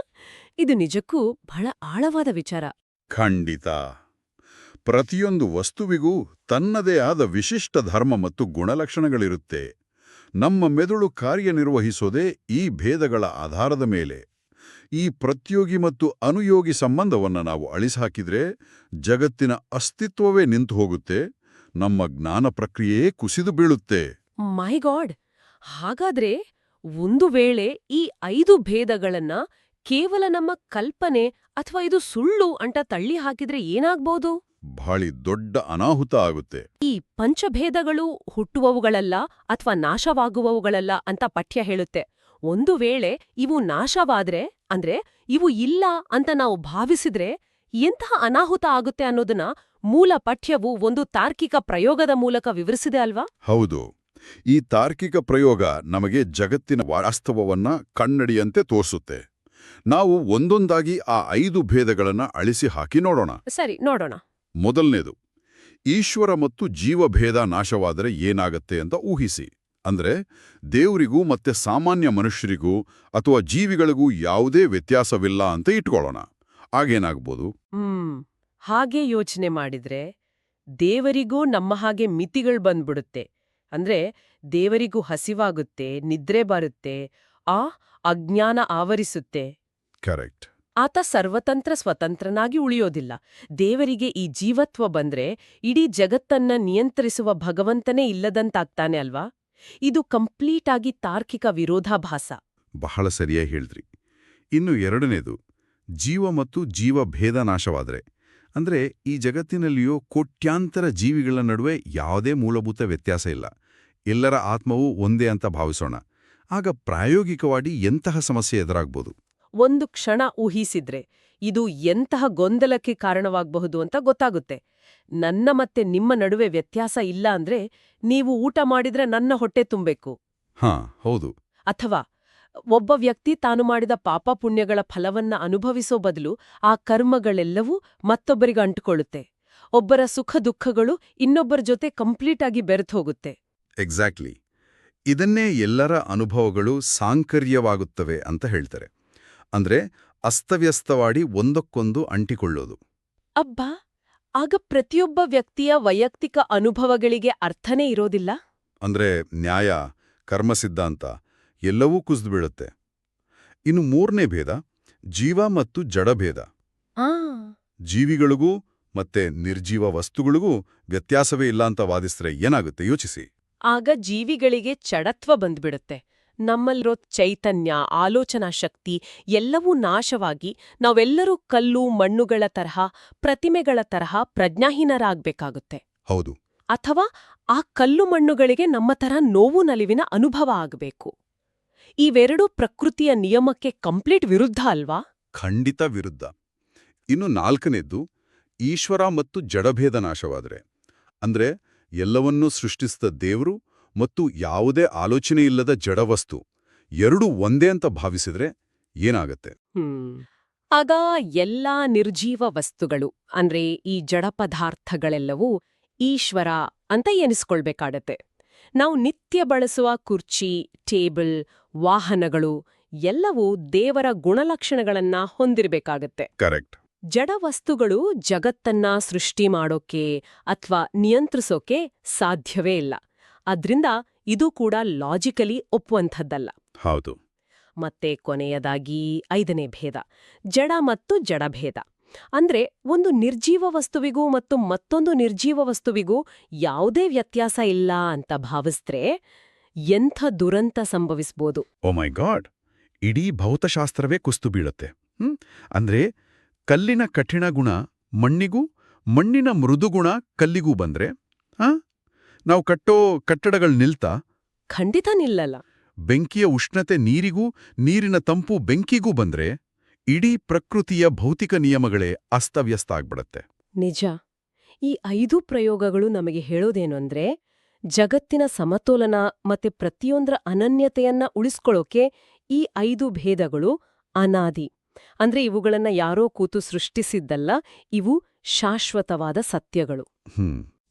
ಇದು ನಿಜಕ್ಕೂ ಬಹಳ ಆಳವಾದ ವಿಚಾರ. ಖಂಡಿತ. ಪ್ರತಿಯೊಂದು ವಸ್ತುವಿಗೂ ತನ್ನದೇ ಆದ ವಿಶಿಷ್ಟ ಧರ್ಮ ಮತ್ತು ಗುಣಲಕ್ಷಣಗಳಿರುತ್ತೆ. ನಮ್ಮ ಮೆದುಳು ಕಾರ್ಯನಿರ್ವಹಿಸೋದೇ ಈ ಭೇದಗಳ ಆಧಾರದ ಮೇಲೆ. ಈ ಪ್ರತಿಯೋಗಿ ಮತ್ತು ಅನುಯೋಗಿ ಸಂಬಂಧವನ್ನು ನಾವು ಅಳಿಸಿಹಾಕಿದ್ರೆ ಜಗತ್ತಿನ ಅಸ್ತಿತ್ವವೇ ನಿಂತು ಹೋಗುತ್ತೆ, ನಮ್ಮ ಜ್ಞಾನ ಪ್ರಕ್ರಿಯೆಯೇ ಕುಸಿದು ಬೀಳುತ್ತೆ. ಮೈ ಗಾಡ್! ಹಾಗಾದ್ರೆ ಒಂದು ವೇಳೆ ಈ 5 ಭೇದಗಳನ್ನ ಕೇವಲ ನಮ್ಮ ಕಲ್ಪನೆ ಅಥವಾ ಇದು ಸುಳ್ಳು ಅಂತ ತಳ್ಳಿ ಹಾಕಿದ್ರೆ ಏನಾಗ್ಬೋದು? ಭಾಳಿ ದೊಡ್ಡ ಅನಾಹುತ ಆಗುತ್ತೆ. ಈ ಪಂಚಭೇದಗಳು ಹುಟ್ಟುವವುಗಳಲ್ಲ ಅಥವಾ ನಾಶವಾಗುವವುಗಳಲ್ಲ ಅಂತ ಪಠ್ಯ ಹೇಳುತ್ತೆ. ಒಂದು ವೇಳೆ ಇವು ನಾಶವಾದ್ರೆ ಅಂದ್ರೆ ಇವು ಇಲ್ಲ ಅಂತ ನಾವು ಭಾವಿಸಿದ್ರೆ ಎಂತಹ ಅನಾಹುತ ಆಗುತ್ತೆ ಅನ್ನೋದನ್ನ ಮೂಲ ಪಠ್ಯವು ಒಂದು ತಾರ್ಕಿಕ ಪ್ರಯೋಗದ ಮೂಲಕ ವಿವರಿಸಿದೆ ಅಲ್ವಾ? ಹೌದು. ಈ ತಾರ್ಕಿಕ ಪ್ರಯೋಗ ನಮಗೆ ಜಗತ್ತಿನ ವಾಸ್ತವವನ್ನ ಕನ್ನಡಿಯಂತೆ ತೋರಿಸುತ್ತೆ. ನಾವು ಒಂದೊಂದಾಗಿ ಆ 5 ಭೇದಗಳನ್ನ ಅಳಿಸಿ ಹಾಕಿ ನೋಡೋಣ. ಸರಿ, ನೋಡೋಣ. ಮೊದಲನೇದು, ಈಶ್ವರ ಮತ್ತು ಜೀವಭೇದ ನಾಶವಾದರೆ ಏನಾಗತ್ತೆ ಅಂತ ಊಹಿಸಿ. ಅಂದ್ರೆ ದೇವರಿಗೂ ಮತ್ತೆ ಸಾಮಾನ್ಯ ಮನುಷ್ಯರಿಗೂ ಅಥವಾ ಜೀವಿಗಳಿಗೂ ಯಾವುದೇ ವ್ಯತ್ಯಾಸವಿಲ್ಲ ಅಂತ ಇಟ್ಕೊಳ್ಳೋಣ. ಆಗೇನಾಗ್ಬೋದು? ಹಾಗೆ ಯೋಚನೆ ಮಾಡಿದ್ರೆ ದೇವರಿಗೂ ನಮ್ಮ ಹಾಗೆ ಮಿತಿಗಳು ಬಂದ್ಬಿಡುತ್ತೆ. ಅಂದ್ರೆ ದೇವರಿಗೂ ಹಸಿವಾಗುತ್ತೆ, ನಿದ್ರೆ ಬರುತ್ತೆ, ಅಜ್ಞಾನ ಆವರಿಸುತ್ತೆ. ಕರೆಕ್ಟ್. ಆತ ಸರ್ವತಂತ್ರ ಸ್ವತಂತ್ರನಾಗಿ ಉಳಿಯೋದಿಲ್ಲ. ದೇವರಿಗೆ ಈ ಜೀವತ್ವ ಬಂದ್ರೆ ಇಡೀ ಜಗತ್ತನ್ನ ನಿಯಂತ್ರಿಸುವ ಭಗವಂತನೇ ಇಲ್ಲದಂತಾಗ್ತಾನೆ ಅಲ್ವಾ? ಇದು ಕಂಪ್ಲೀಟ್ ಆಗಿ ತಾರ್ಕಿಕ ವಿರೋಧಾಭಾಸ. ಬಹಳ ಸರಿಯಾಗಿ ಹೇಳಿದ್ರಿ. ಇನ್ನು ಎರಡನೇದು, ಜೀವ ಮತ್ತು ಜೀವಭೇದ ನಾಶವಾದ್ರೆ ಅಂದ್ರೆ ಈ ಜಗತ್ತಿನಲ್ಲಿಯೋ ಕೋಟ್ಯಾಂತರ ಜೀವಿಗಳ ನಡುವೆ ಯಾವುದೇ ಮೂಲಭೂತ ವ್ಯತ್ಯಾಸ ಇಲ್ಲ, ಎಲ್ಲರ ಆತ್ಮವೂ ಒಂದೇ ಅಂತ ಭಾವಿಸೋಣ. ಆಗ ಪ್ರಾಯೋಗಿಕವಾಗಿ ಎಂತಹ ಸಮಸ್ಯೆ ಎದುರಾಗ್ಬೋದು? ಒಂದು ಕ್ಷಣ ಊಹಿಸಿದ್ರೆ ಇದು ಎಂತಹ ಗೊಂದಲಕ್ಕೆ ಕಾರಣವಾಗಬಹುದು ಅಂತ ಗೊತ್ತಾಗುತ್ತೆ. ನನ್ನ ಮತ್ತೆ ನಿಮ್ಮ ನಡುವೆ ವ್ಯತ್ಯಾಸ ಇಲ್ಲ ಅಂದ್ರೆ ನೀವು ಊಟ ಮಾಡಿದ್ರೆ ನನ್ನ ಹೊಟ್ಟೆ ತುಂಬಬೇಕು. ಹೌದು. ಅಥವಾ ಒಬ್ಬ ವ್ಯಕ್ತಿ ತಾನು ಮಾಡಿದ ಪಾಪ ಪುಣ್ಯಗಳ ಫಲವನ್ನ ಅನುಭವಿಸೋ ಬದಲು ಆ ಕರ್ಮಗಳೆಲ್ಲವೂ ಮತ್ತೊಬ್ಬರಿಗೆ ಅಂಟುಕೊಳ್ಳುತ್ತೆ. ಒಬ್ಬರ ಸುಖ ದುಃಖಗಳು ಇನ್ನೊಬ್ಬರ ಜೊತೆ ಕಂಪ್ಲೀಟ್ ಆಗಿ ಬೆರೆತು ಹೋಗುತ್ತೆ. ಎಕ್ಸಾಕ್ಟ್ಲಿ. ಇದನ್ನೇ ಎಲ್ಲರ ಅನುಭವಗಳು ಸಾಂಕರ್ಯವಾಗುತ್ತವೆ ಅಂತ ಹೇಳ್ತಾರೆ. ಅಂದ್ರೆ ಅಸ್ತವ್ಯಸ್ತವಾಡಿ ಒಂದಕ್ಕೊಂದು ಅಂಟಿಕೊಳ್ಳೋದು. ಅಬ್ಬಾ, ಆಗ ಪ್ರತಿಯೊಬ್ಬ ವ್ಯಕ್ತಿಯ ವೈಯಕ್ತಿಕ ಅನುಭವಗಳಿಗೆ ಅರ್ಥನೇ ಇರೋದಿಲ್ಲ. ಅಂದ್ರೆ ನ್ಯಾಯ, ಕರ್ಮ ಸಿದ್ಧಾಂತ ಎಲ್ಲವೂ ಕುಸಿದುಬೀಳುತ್ತೆ. ಇನ್ನು ಮೂರನೇ ಭೇದ, ಜೀವ ಮತ್ತು ಜಡಭೇದ. ಜೀವಿಗಳಿಗೂ ಮತ್ತೆ ನಿರ್ಜೀವ ವಸ್ತುಗಳಿಗೂ ವ್ಯತ್ಯಾಸವೇ ಇಲ್ಲ ಅಂತ ವಾದಿಸಿದ್ರೆ ಏನಾಗುತ್ತೆ ಯೋಚಿಸಿ. ಆಗ ಜೀವಿಗಳಿಗೆ ಜಡತ್ವ ಬಂದ್ಬಿಡುತ್ತೆ. ನಮ್ಮಲ್ಲಿರೋ ಚೈತನ್ಯ, ಆಲೋಚನಾ ಶಕ್ತಿ ಎಲ್ಲವೂ ನಾಶವಾಗಿ ನಾವೆಲ್ಲರೂ ಕಲ್ಲು ಮಣ್ಣುಗಳ ತರಹ, ಪ್ರತಿಮೆಗಳ ತರಹ ಪ್ರಜ್ಞಾಹೀನರಾಗ್ಬೇಕಾಗುತ್ತೆ. ಹೌದು. ಅಥವಾ ಆ ಕಲ್ಲು ಮಣ್ಣುಗಳಿಗೆ ನಮ್ಮ ತರ ನೋವು ನಲಿವಿನ ಅನುಭವ ಆಗಬೇಕು. ಇವೆರಡೂ ಪ್ರಕೃತಿಯ ನಿಯಮಕ್ಕೆ ಕಂಪ್ಲೀಟ್ ವಿರುದ್ಧ ಅಲ್ವಾ? ಖಂಡಿತ ವಿರುದ್ಧ. ಇನ್ನು ನಾಲ್ಕನೇದ್ದು, ಈಶ್ವರ ಮತ್ತು ಜಡಭೇದ ನಾಶವಾದರೆ ಅಂದ್ರೆ ಎಲ್ಲವನ್ನೂ ಸೃಷ್ಟಿಸಿದ ದೇವರು ಮತ್ತು ಯಾವುದೇ ಆಲೋಚನೆಯಿಲ್ಲದ ಜಡವಸ್ತು ಎರಡೂ ಒಂದೇ ಅಂತ ಭಾವಿಸಿದ್ರೆ ಏನಾಗತ್ತೆ? ಆಗ ಎಲ್ಲಾ ನಿರ್ಜೀವ ವಸ್ತುಗಳು ಅಂದ್ರೆ ಈ ಜಡ ಪದಾರ್ಥಗಳೆಲ್ಲವೂ ಈಶ್ವರ ಅಂತ ಎನಿಸ್ಕೊಳ್ಬೇಕಾಡತ್ತೆ. ನಾವು ನಿತ್ಯ ಬಳಸುವ ಕುರ್ಚಿ, ಟೇಬಲ್, ವಾಹನಗಳು ಎಲ್ಲವೂ ದೇವರ ಗುಣಲಕ್ಷಣಗಳನ್ನ ಹೊಂದಿರಬೇಕಾಗತ್ತೆ. ಕರೆಕ್ಟ್. ಜಡವಸ್ತುಗಳು ಜಗತ್ತನ್ನ ಸೃಷ್ಟಿ ಮಾಡೋಕೆ ಅಥವಾ ನಿಯಂತ್ರಿಸೋಕೆ ಸಾಧ್ಯವೇ ಇಲ್ಲ. ಅದ್ರಿಂದ ಇದು ಕೂಡ ಲಾಜಿಕಲಿ ಒಪ್ಪುವಂಥದ್ದಲ್ಲ. ಹೌದು. ಮತ್ತೆ ಕೊನೆಯದಾಗಿ 5ನೇ ಭೇದ, ಜಡ ಮತ್ತು ಜಡಭೇದ. ಅಂದ್ರೆ ಒಂದು ನಿರ್ಜೀವ ವಸ್ತುವಿಗೂ ಮತ್ತು ಮತ್ತೊಂದು ನಿರ್ಜೀವ ವಸ್ತುವಿಗೂ ಯಾವುದೇ ವ್ಯತ್ಯಾಸ ಇಲ್ಲ ಅಂತ ಭಾವಿಸಿದ್ರೆ ಎಂಥ ದುರಂತ ಸಂಭವಿಸ್ಬೋದು. ಓ ಮೈ ಗಾಡ್! ಇಡೀ ಭೌತಶಾಸ್ತ್ರವೇ ಕುಸ್ತು ಬೀಳುತ್ತೆ. ಅಂದ್ರೆ ಕಲ್ಲಿನ ಕಠಿಣ ಗುಣ ಮಣ್ಣಿಗೂ, ಮಣ್ಣಿನ ಮೃದುಗುಣ ಕಲ್ಲಿಗೂ ಬಂದ್ರೆ ನಾವು ಕಟ್ಟೋ ಕಟ್ಟಡಗಳು ನಿಲ್ತಾ? ಖಂಡಿತ ನಿಲ್ಲಲ್ಲ. ಬೆಂಕಿಯ ಉಷ್ಣತೆ ನೀರಿಗೂ, ನೀರಿನ ತಂಪು ಬೆಂಕಿಗೂ ಬಂದ್ರೆ ಇಡೀ ಪ್ರಕೃತಿಯ ಭೌತಿಕ ನಿಯಮಗಳೇ ಅಸ್ತವ್ಯಸ್ತ ಆಗ್ಬಿಡತ್ತೆ. ನಿಜ. ಈ 5 ಪ್ರಯೋಗಗಳು ನಮಗೆ ಹೇಳೋದೇನು ಅಂದ್ರೆ ಜಗತ್ತಿನ ಸಮತೋಲನ ಮತ್ತೆ ಪ್ರತಿಯೊಂದರ ಅನನ್ಯತೆಯನ್ನ ಉಳಿಸ್ಕೊಳ್ಳೋಕೆ ಈ 5 ಭೇದಗಳು ಅನಾದಿ. ಅಂದ್ರೆ ಇವುಗಳನ್ನ ಯಾರೋ ಕೂತು ಸೃಷ್ಟಿಸಿದ್ದಲ್ಲ, ಇವು ಶಾಶ್ವತವಾದ ಸತ್ಯಗಳು.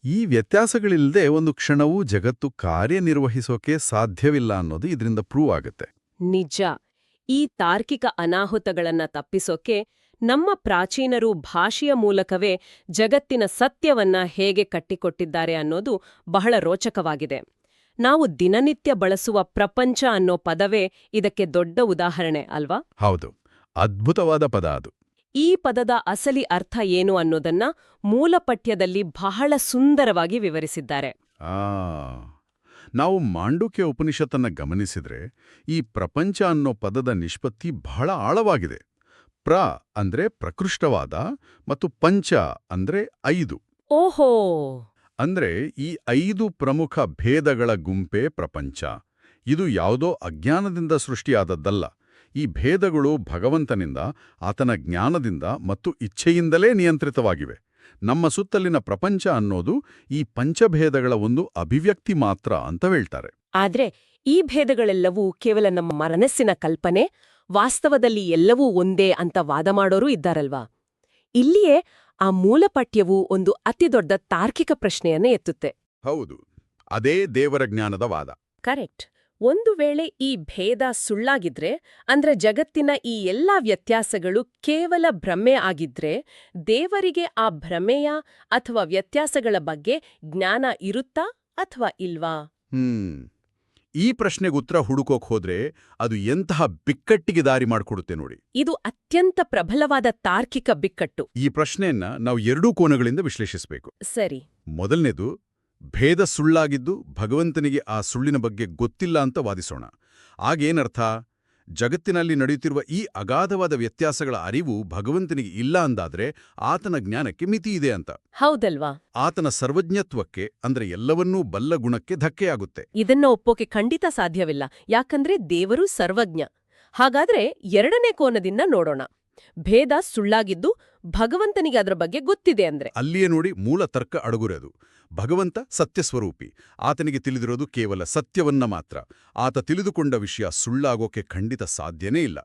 ಈ ವ್ಯತ್ಯಾಸಗಳಿಲ್ಲದೆ ಒಂದು ಕ್ಷಣವೂ ಜಗತ್ತು ಕಾರ್ಯನಿರ್ವಹಿಸೋಕೆ ಸಾಧ್ಯವಿಲ್ಲ ಅನ್ನೋದು ಇದರಿಂದ ಪ್ರೂವ್ ಆಗುತ್ತೆ. ನಿಜ. ಈ ತಾರ್ಕಿಕ ಅನಾಹುತಗಳನ್ನ ತಪ್ಪಿಸೋಕೆ ನಮ್ಮ ಪ್ರಾಚೀನರು ಭಾಷೆಯ ಮೂಲಕವೇ ಜಗತ್ತಿನ ಸತ್ಯವನ್ನ ಹೇಗೆ ಕಟ್ಟಿಕೊಟ್ಟಿದ್ದಾರೆ ಅನ್ನೋದು ಬಹಳ ರೋಚಕವಾಗಿದೆ. ನಾವು ದಿನನಿತ್ಯ ಬಳಸುವ ಪ್ರಪಂಚ ಅನ್ನೋ ಪದವೇ ಇದಕ್ಕೆ ದೊಡ್ಡ ಉದಾಹರಣೆ ಅಲ್ವಾ? ಹೌದು, ಅದ್ಭುತವಾದ ಪದ ಅದು. ಈ ಪದದ ಅಸಲಿ ಅರ್ಥ ಏನು ಅನ್ನೋದನ್ನ ಮೂಲಪಠ್ಯದಲ್ಲಿ ಬಹಳ ಸುಂದರವಾಗಿ ವಿವರಿಸಿದ್ದಾರೆ. ನಾವು ಮಾಂಡುಕ್ಯ ಉಪನಿಷತ್ತನ್ನ ಗಮನಿಸಿದ್ರೆ ಈ ಪ್ರಪಂಚ ಅನ್ನೋ ಪದದ ನಿಷ್ಪತ್ತಿ ಬಹಳ ಆಳವಾಗಿದೆ. ಪ್ರ ಅಂದ್ರೆ ಪ್ರಕೃಷ್ಟವಾದ ಮತ್ತು ಪಂಚ ಅಂದ್ರೆ 5. ಓಹೋ! ಅಂದ್ರೆ ಈ 5 ಪ್ರಮುಖ ಭೇದಗಳ ಗುಂಪೇ ಪ್ರಪಂಚ. ಇದು ಯಾವುದೋ ಅಜ್ಞಾನದಿಂದ ಸೃಷ್ಟಿಯಾದದ್ದಲ್ಲ. ಈ ಭೇದಗಳು ಭಗವಂತನಿಂದ, ಆತನ ಜ್ಞಾನದಿಂದ ಮತ್ತು ಇಚ್ಛೆಯಿಂದಲೇ ನಿಯಂತ್ರಿತವಾಗಿವೆ. ನಮ್ಮ ಸುತ್ತಲಿನ ಪ್ರಪಂಚ ಅನ್ನೋದು ಈ ಪಂಚಭೇದಗಳ ಒಂದು ಅಭಿವ್ಯಕ್ತಿ ಮಾತ್ರ ಅಂತ ಹೇಳ್ತಾರೆ. ಆದ್ರೆ ಈ ಭೇದಗಳೆಲ್ಲವೂ ಕೇವಲ ನಮ್ಮ ಮನಸ್ಸಿನ ಕಲ್ಪನೆ, ವಾಸ್ತವದಲ್ಲಿ ಎಲ್ಲವೂ ಒಂದೇ ಅಂತ ವಾದ ಮಾಡೋರು ಇದ್ದಾರಲ್ವಾ? ಇಲ್ಲಿಯೇ ಆ ಮೂಲಪಠ್ಯವು ಒಂದು ಅತಿದೊಡ್ಡ ತಾರ್ಕಿಕ ಪ್ರಶ್ನೆಯನ್ನ ಎತ್ತುತ್ತೆ. ಹೌದು, ಅದೇ ದೇವರ ಜ್ಞಾನದ ವಾದ. ಕರೆಕ್ಟ್. ಒಂದು ವೇಳೆ ಈ ಭೇದ ಸುಳ್ಳಾಗಿದ್ರೆ, ಅಂದ್ರೆ ಜಗತ್ತಿನ ಈ ಎಲ್ಲಾ ವ್ಯತ್ಯಾಸಗಳು ಕೇವಲ ಭ್ರಮೆ ಆಗಿದ್ರೆ, ದೇವರಿಗೆ ಆ ಭ್ರಮೆಯ ಅಥವಾ ವ್ಯತ್ಯಾಸಗಳ ಬಗ್ಗೆ ಜ್ಞಾನ ಇರುತ್ತಾ ಅಥವಾ ಇಲ್ವಾ? ಈ ಪ್ರಶ್ನೆಗೆ ಉತ್ತರ ಹುಡುಕೋಕ್ ಹೋದ್ರೆ ಅದು ಎಂತಹ ಬಿಕ್ಕಟ್ಟಿಗೆ ದಾರಿ ಮಾಡಿಕೊಡುತ್ತೆ ನೋಡಿ. ಇದು ಅತ್ಯಂತ ಪ್ರಬಲವಾದ ತಾರ್ಕಿಕ ಬಿಕ್ಕಟ್ಟು. ಈ ಪ್ರಶ್ನೆಯನ್ನ ನಾವು 2 ಕೋನಗಳಿಂದ ವಿಶ್ಲೇಷಿಸಬೇಕು. ಸರಿ. ಮೊದಲನೇದು, ಭೇದ ಸುಳ್ಳಾಗಿದ್ದು ಭಗವಂತನಿಗೆ ಆ ಸುಳ್ಳಿನ ಬಗ್ಗೆ ಗೊತ್ತಿಲ್ಲ ಅಂತ ವಾದಿಸೋಣ. ಆಗೇನರ್ಥ? ಜಗತ್ತಿನಲ್ಲಿ ನಡೆಯುತ್ತಿರುವ ಈ ಅಗಾಧವಾದ ವ್ಯತ್ಯಾಸಗಳ ಅರಿವು ಭಗವಂತನಿಗೆ ಇಲ್ಲ ಅಂದಾದ್ರೆ ಆತನ ಜ್ಞಾನಕ್ಕೆ ಮಿತಿ ಇದೆ ಅಂತ. ಹೌದಲ್ವಾ? ಆತನ ಸರ್ವಜ್ಞತ್ವಕ್ಕೆ, ಅಂದ್ರೆ ಎಲ್ಲವನ್ನೂ ಬಲ್ಲ ಗುಣಕ್ಕೆ ಧಕ್ಕೆಯಾಗುತ್ತೆ. ಇದನ್ನ ಒಪ್ಪೋಕೆ ಖಂಡಿತ ಸಾಧ್ಯವಿಲ್ಲ, ಯಾಕಂದ್ರೆ ದೇವರು ಸರ್ವಜ್ಞ. ಹಾಗಾದ್ರೆ 2ನೇ ಕೋನದಿಂದ ನೋಡೋಣ. ಭೇದ ಸುಳ್ಳಾಗಿದ್ದು ಭಗವಂತನಿಗೆ ಅದರ ಬಗ್ಗೆ ಗೊತ್ತಿದೆ ಅಂದ್ರೆ. ಅಲ್ಲಿಯೇ ನೋಡಿ ಮೂಲ ತರ್ಕ ಅಡಗುರೆದು. ಭಗವಂತ ಸತ್ಯಸ್ವರೂಪಿ. ಆತನಿಗೆ ತಿಳಿದಿರೋದು ಕೇವಲ ಸತ್ಯವನ್ನ ಮಾತ್ರ. ಆತ ತಿಳಿದುಕೊಂಡ ವಿಷಯ ಸುಳ್ಳಾಗೋಕೆ ಖಂಡಿತ ಸಾಧ್ಯನೇ ಇಲ್ಲ.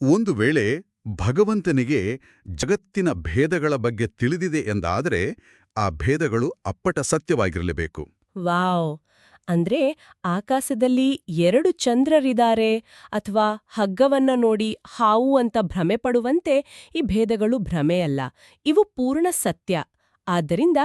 ಒಂದು ವೇಳೆ ಭಗವಂತನಿಗೆ ಜಗತ್ತಿನ ಭೇದಗಳ ಬಗ್ಗೆ ತಿಳಿದಿದೆ ಎಂದಾದರೆ ಆ ಭೇದಗಳು ಅಪ್ಪಟ ಸತ್ಯವಾಗಿರಲೇಬೇಕು. ವಾವ್! ಅಂದ್ರೆ ಆಕಾಶದಲ್ಲಿ 2 ಚಂದ್ರರಿದ್ದಾರೆ ಅಥವಾ ಹಗ್ಗವನ್ನ ನೋಡಿ ಹಾವು ಅಂತ ಭ್ರಮೆ ಪಡುವಂತೆ ಈ ಭೇದಗಳು ಭ್ರಮೆಯಲ್ಲ, ಇವು ಪೂರ್ಣ ಸತ್ಯ. ಆದ್ದರಿಂದ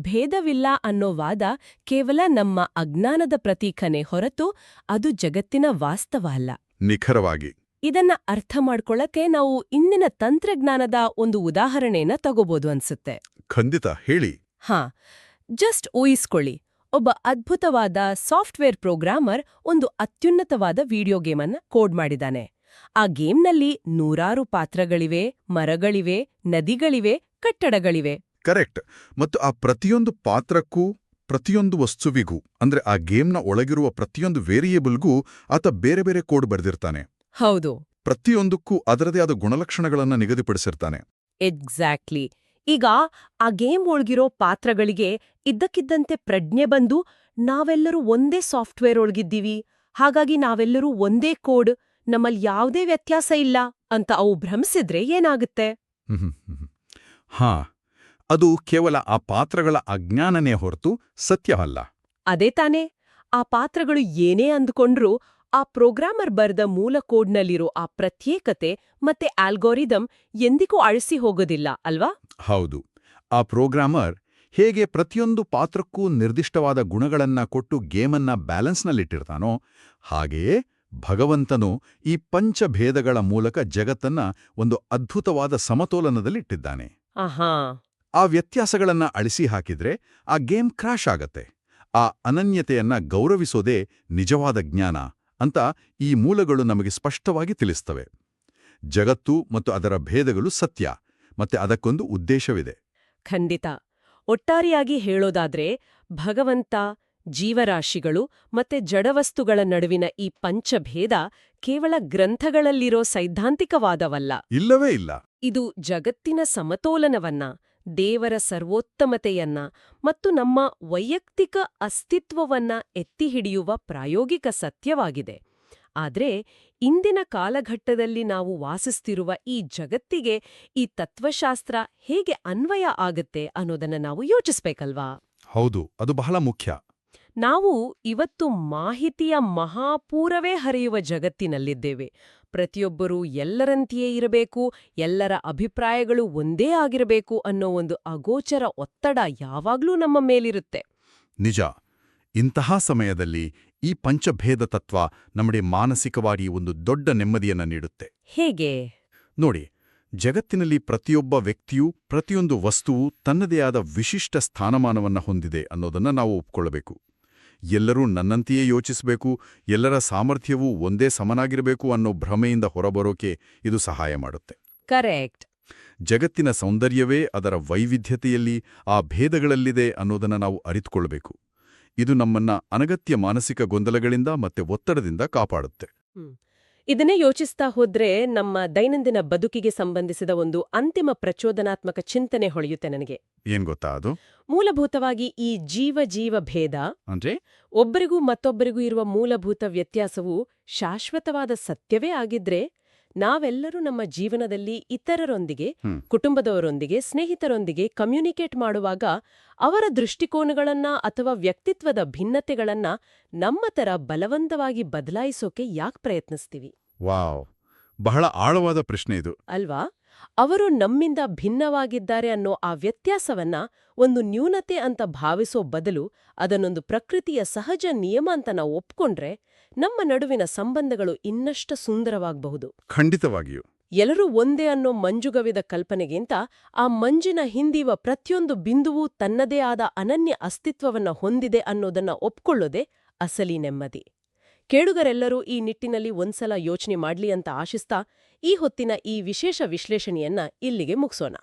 ಭೇದವಿಲ್ಲ ಅನ್ನೋ ವಾದ ಕೇವಲ ನಮ್ಮ ಅಜ್ಞಾನದ ಪ್ರತೀಕನೇ ಹೊರತು ಅದು ಜಗತ್ತಿನ ವಾಸ್ತವ ಅಲ್ಲ. ನಿಖರವಾಗಿ. ಇದನ್ನ ಅರ್ಥ ಮಾಡ್ಕೊಳ್ಳಕ್ಕೆ ನಾವು ಇಂದಿನ ತಂತ್ರಜ್ಞಾನದ ಒಂದು ಉದಾಹರಣೆನ ತಗೋಬೋದು ಅನ್ಸುತ್ತೆ. ಖಂಡಿತ, ಹೇಳಿ. ಜಸ್ಟ್ ಊಹಿಸ್ಕೊಳ್ಳಿ, ಒಬ್ಬ ಅದ್ಭುತವಾದ ಸಾಫ್ಟ್ವೇರ್ ಪ್ರೋಗ್ರಾಮರ್ ಒಂದು ಅತ್ಯುನ್ನತವಾದ ವಿಡಿಯೋ ಗೇಮನ್ನ ಕೋಡ್ ಮಾಡಿದಾನೆ. ಆ ಗೇಮ್ನಲ್ಲಿ 100 ಪಾತ್ರಗಳಿವೆ, ಮರಗಳಿವೆ, ನದಿಗಳಿವೆ, ಕಟ್ಟಡಗಳಿವೆ. ಕರೆಕ್ಟ್. ಮತ್ತು ಆ ಪ್ರತಿಯೊಂದು ಪಾತ್ರಕ್ಕೂ, ಪ್ರತಿಯೊಂದು ವಸ್ತುವಿಗೂ, ಅಂದ್ರೆ ಆ ಗೇಮ್ನ ಒಳಗಿರುವ ಪ್ರತಿಯೊಂದು ವೇರಿಯೇಬಲ್ಗೂ ಆತ ಬೇರೆ ಬೇರೆ ಕೋಡ್ ಬರೆದಿರ್ತಾನೆ. ಹೌದು. ಪ್ರತಿಯೊಂದಕ್ಕೂ ಅದರದೇ ಆದ ಗುಣಲಕ್ಷಣಗಳನ್ನ ನಿಗದಿಪಡಿಸಿರ್ತಾನೆ. ಎಕ್ಸಾಕ್ಟ್ಲಿ. ಈಗ ಆ ಗೇಮ್ ಒಳಗಿರೋ ಪಾತ್ರಗಳಿಗೆ ಇದ್ದಕ್ಕಿದ್ದಂತೆ ಪ್ರಜ್ಞೆ ಬಂದು ನಾವೆಲ್ಲರೂ ಒಂದೇ ಸಾಫ್ಟ್ವೇರ್ ಒಳಗಿದ್ದೀವಿ, ಹಾಗಾಗಿ ನಾವೆಲ್ಲರೂ ಒಂದೇ ಕೋಡ್, ನಮ್ಮಲ್ಲಿ ಯಾವುದೇ ವ್ಯತ್ಯಾಸ ಇಲ್ಲ ಅಂತ ಅವು ಭ್ರಮಿಸಿದ್ರೆ ಏನಾಗುತ್ತೆ? ಅದು ಕೇವಲ ಆ ಪಾತ್ರಗಳ ಅಜ್ಞಾನನೇ ಹೊರತು ಸತ್ಯವಲ್ಲ. ಅದೇ ತಾನೇ. ಆ ಪಾತ್ರಗಳು ಏನೇ ಅಂದುಕೊಂಡ್ರೂ ಆ ಪ್ರೋಗ್ರಾಮರ್ ಬರೆದ ಮೂಲ ಕೋಡ್ನಲ್ಲಿರೋ ಆ ಪ್ರತ್ಯೇಕತೆ ಮತ್ತೆ ಆಲ್ಗೋರಿದಮ್ ಎಂದಿಗೂ ಅಳಿಸಿ ಹೋಗೋದಿಲ್ಲ ಅಲ್ವಾ? ಹೌದು. ಆ ಪ್ರೋಗ್ರಾಮರ್ ಹೇಗೆ ಪ್ರತಿಯೊಂದು ಪಾತ್ರಕ್ಕೂ ನಿರ್ದಿಷ್ಟವಾದ ಗುಣಗಳನ್ನ ಕೊಟ್ಟು ಗೇಮನ್ನ ಬ್ಯಾಲೆನ್ಸ್ನಲ್ಲಿಟ್ಟಿರ್ತಾನೋ, ಹಾಗೆಯೇ ಭಗವಂತನು ಈ ಪಂಚಭೇದಗಳ ಮೂಲಕ ಜಗತ್ತನ್ನ ಒಂದು ಅದ್ಭುತವಾದ ಸಮತೋಲನದಲ್ಲಿಟ್ಟಿದ್ದಾನೆ. ಆ ವ್ಯತ್ಯಾಸಗಳನ್ನ ಅಳಿಸಿ ಹಾಕಿದ್ರೆ ಆ ಗೇಮ್ ಕ್ರಾಶ್ ಆಗತ್ತೆ. ಆ ಅನನ್ಯತೆಯನ್ನ ಗೌರವಿಸೋದೇ ನಿಜವಾದ ಜ್ಞಾನ ಅಂತ ಈ ಮೂಲಗಳು ನಮಗೆ ಸ್ಪಷ್ಟವಾಗಿ ತಿಳಿಸ್ತವೆ. ಜಗತ್ತು ಮತ್ತು ಅದರ ಭೇದಗಳು ಸತ್ಯ, ಮತ್ತೆ ಅದಕ್ಕೊಂದು ಉದ್ದೇಶವಿದೆ. ಖಂಡಿತ. ಒಟ್ಟಾರೆಯಾಗಿ ಹೇಳೋದಾದ್ರೆ ಭಗವಂತ, ಜೀವರಾಶಿಗಳು ಮತ್ತೆ ಜಡವಸ್ತುಗಳ ನಡುವಿನ ಈ ಪಂಚಭೇದ ಕೇವಲ ಗ್ರಂಥಗಳಲ್ಲಿರೋ ಸೈದ್ಧಾಂತಿಕವಾದವಲ್ಲ. ಇಲ್ಲವೇ ಇಲ್ಲ. ಇದು ಜಗತ್ತಿನ ಸಮತೋಲನವನ್ನ, ದೇವರ ಸರ್ವೋತ್ತಮತೆಯನ್ನ ಮತ್ತು ನಮ್ಮ ವೈಯಕ್ತಿಕ ಅಸ್ತಿತ್ವವನ್ನ ಎತ್ತಿಹಿಡಿಯುವ ಪ್ರಾಯೋಗಿಕ ಸತ್ಯವಾಗಿದೆ. ಆದ್ರೆ ಇಂದಿನ ಕಾಲಘಟ್ಟದಲ್ಲಿ ನಾವು ವಾಸಿಸ್ತಿರುವ ಈ ಜಗತ್ತಿಗೆ ಈ ತತ್ವಶಾಸ್ತ್ರ ಹೇಗೆ ಅನ್ವಯ ಆಗತ್ತೆ ಅನ್ನೋದನ್ನ ನಾವು ಯೋಚಿಸ್ಬೇಕಲ್ವಾ? ಹೌದು, ಅದು ಬಹಳ ಮುಖ್ಯ. ನಾವು ಇವತ್ತು ಮಾಹಿತಿಯ ಮಹಾಪೂರವೇ ಹರಿಯುವ ಜಗತ್ತಿನಲ್ಲಿದ್ದೇವೆ. ಪ್ರತಿಯೊಬ್ಬರೂ ಎಲ್ಲರಂತೆಯೇ ಇರಬೇಕು, ಎಲ್ಲರ ಅಭಿಪ್ರಾಯಗಳು ಒಂದೇ ಆಗಿರಬೇಕು ಅನ್ನೋ ಒಂದು ಅಗೋಚರ ಒತ್ತಡ ಯಾವಾಗ್ಲೂ ನಮ್ಮ ಮೇಲಿರುತ್ತೆ. ನಿಜ. ಇಂತಹ ಸಮಯದಲ್ಲಿ ಈ ಪಂಚಭೇದ ತತ್ವ ನಮಗೆ ಮಾನಸಿಕವಾಗಿ ಒಂದು ದೊಡ್ಡ ನೆಮ್ಮದಿಯನ್ನ ನೀಡುತ್ತೆ. ಹೇಗೆ? ನೋಡಿ, ಜಗತ್ತಿನಲ್ಲಿ ಪ್ರತಿಯೊಬ್ಬ ವ್ಯಕ್ತಿಯೂ ಪ್ರತಿಯೊಂದು ವಸ್ತುವು ತನ್ನದೇ ಆದ ವಿಶಿಷ್ಟ ಸ್ಥಾನಮಾನವನ್ನ ಹೊಂದಿದೆ ಅನ್ನೋದನ್ನ ನಾವು ಒಪ್ಕೊಳ್ಳಬೇಕು. ಎಲ್ಲರೂ ನನ್ನಂತೆಯೇ ಯೋಚಿಸಬೇಕು, ಎಲ್ಲರ ಸಾಮರ್ಥ್ಯವೂ ಒಂದೇ ಸಮನಾಗಿರಬೇಕು ಅನ್ನೋ ಭ್ರಮೆಯಿಂದ ಹೊರಬರೋಕೆ ಇದು ಸಹಾಯ ಮಾಡುತ್ತೆ. ಕರೆಕ್ಟ್. ಜಗತ್ತಿನ ಸೌಂದರ್ಯವೇ ಅದರ ವೈವಿಧ್ಯತೆಯಲ್ಲಿ, ಆ ಭೇದಗಳಲ್ಲಿದೆ ಅನ್ನೋದನ್ನ ನಾವು ಅರಿತುಕೊಳ್ಬೇಕು. ಇದು ನಮ್ಮನ್ನ ಅನಗತ್ಯ ಮಾನಸಿಕ ಗೊಂದಲಗಳಿಂದ ಮತ್ತೆ ಒತ್ತಡದಿಂದ ಕಾಪಾಡುತ್ತೆ. ಇದನ್ನೇ ಯೋಚಿಸ್ತಾ ಹೋದ್ರೆ ನಮ್ಮ ದೈನಂದಿನ ಬದುಕಿಗೆ ಸಂಬಂಧಿಸಿದ ಒಂದು ಅಂತಿಮ ಪ್ರಚೋದನಾತ್ಮಕ ಚಿಂತನೆ ಹೊಳೆಯುತ್ತೆ ನನಗೆ. ಏನ್ ಗೊತ್ತಾ ಅದು? ಮೂಲಭೂತವಾಗಿ ಈ ಜೀವ ಭೇದ ಅಂದ್ರೆ ಒಬ್ಬರಿಗೂ ಮತ್ತೊಬ್ಬರಿಗೂ ಇರುವ ಮೂಲಭೂತ ವ್ಯತ್ಯಾಸವು ಶಾಶ್ವತವಾದ ಸತ್ಯವೇ ಆಗಿದ್ರೆ, ನಾವೆಲ್ಲರೂ ನಮ್ಮ ಜೀವನದಲ್ಲಿ ಇತರರೊಂದಿಗೆ, ಕುಟುಂಬದವರೊಂದಿಗೆ, ಸ್ನೇಹಿತರೊಂದಿಗೆ ಕಮ್ಯುನಿಕೇಟ್ ಮಾಡುವಾಗ ಅವರ ದೃಷ್ಟಿಕೋನಗಳನ್ನ ಅಥವಾ ವ್ಯಕ್ತಿತ್ವದ ಭಿನ್ನತೆಗಳನ್ನ ನಮ್ಮ ತರ ಬಲವಂತವಾಗಿ ಬದಲಾಯಿಸೋಕೆ ಯಾಕೆ ಪ್ರಯತ್ನಿಸ್ತೀವಿ? ವಾವ್, ಬಹಳ ಆಳವಾದ ಪ್ರಶ್ನೆ ಇದು ಅಲ್ವಾ? ಅವರು ನಮ್ಮಿಂದ ಭಿನ್ನವಾಗಿದ್ದಾರೆ ಅನ್ನೋ ಆ ವ್ಯತ್ಯಾಸವನ್ನ ಒಂದು ನ್ಯೂನತೆ ಅಂತ ಭಾವಿಸೋ ಬದಲು ಅದನ್ನೊಂದು ಪ್ರಕೃತಿಯ ಸಹಜ ನಿಯಮ ಅಂತ ನಾವು ಒಪ್ಕೊಂಡ್ರೆ ನಮ್ಮ ನಡುವಿನ ಸಂಬಂಧಗಳು ಇನ್ನಷ್ಟು ಸುಂದರವಾಗಬಹುದು. ಖಂಡಿತವಾಗಿಯೂ. ಎಲ್ಲರೂ ಒಂದೇ ಅನ್ನೋ ಮಂಜುಗವಿದ ಕಲ್ಪನೆಗಿಂತ ಆ ಮಂಜಿನ ಹಿಂದಿರುವ ಪ್ರತಿಯೊಂದು ಬಿಂದುವೂ ತನ್ನದೇ ಆದ ಅನನ್ಯ ಅಸ್ತಿತ್ವವನ್ನ ಹೊಂದಿದೆ ಅನ್ನೋದನ್ನ ಒಪ್ಕೊಳ್ಳೋದೇ ಅಸಲಿ ನೆಮ್ಮದಿ. ಕೇಳುಗರೆಲ್ಲರೂ ಈ ನಿಟ್ಟಿನಲ್ಲಿ ಒಂದ್ಸಲ ಯೋಚನೆ ಮಾಡ್ಲಿ ಅಂತ ಆಶಿಸ್ತಾ ಈ ಹೊತ್ತಿನ ಈ ವಿಶೇಷ ವಿಶ್ಲೇಷಣೆಯನ್ನ ಇಲ್ಲಿಗೆ ಮುಗಿಸೋಣ.